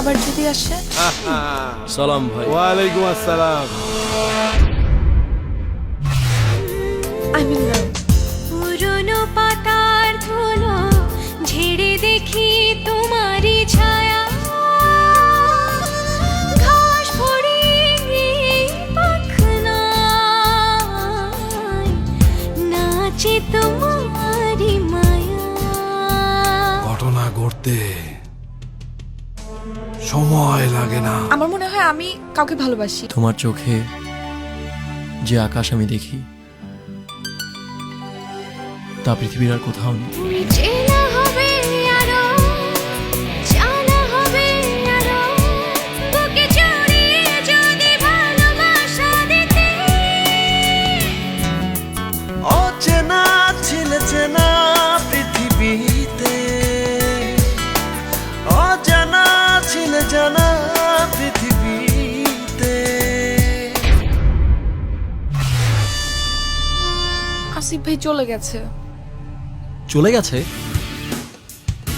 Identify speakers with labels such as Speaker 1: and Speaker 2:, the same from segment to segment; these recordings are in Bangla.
Speaker 1: আবার যদি আসে?
Speaker 2: সালাম ভাই।
Speaker 3: ওয়ালাইকুম আসসালাম।
Speaker 1: আই মিন না।
Speaker 4: পুরনো পাতার ধুলো ঝেড়ে দেখি তোমারই ছায়া, ঘাস ভরিয়ে পাখনায় নাচে তোমারই মায়া।
Speaker 3: ঘটনা ঘটতে সময় লাগে না।
Speaker 1: আমার মনে হয় আমি কাউকে ভালোবাসি।
Speaker 2: তোমার চোখে যে আকাশ আমি দেখি তা পৃথিবীর আর কোথাও নেই।
Speaker 4: চেনা হবে আরো, জানা হবে আরো, বুকে জড়িয়ে যদি ভালোবাসা দিতে।
Speaker 5: অচেনা ছিলে চেনা পৃথিবীতে, অজানা ছিলে জানা পৃথিবীতে।
Speaker 1: আসিফ ভাই চলে গেছে।
Speaker 2: চলে গেছে?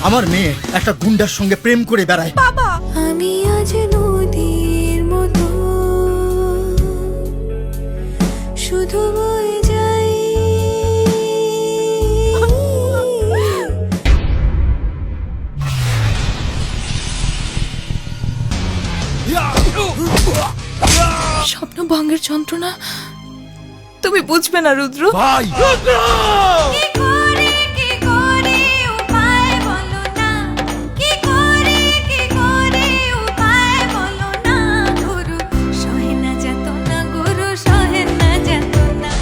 Speaker 6: আমার মেয়ে একটা গুন্ডার সঙ্গে প্রেম করে বেড়ায়।
Speaker 1: বাবা,
Speaker 4: আমি আজ নদীর মতো শুধু বয়ে যাই,
Speaker 1: স্বপ্ন ভঙ্গের যন্ত্রণা তুমি বুঝবে না রুদ্র।
Speaker 3: ভাই
Speaker 4: কি করে উপায় বলো না, কি করে উপায় বলো না। গুরু সহে না যেত না, গুরু সহে না যেত না।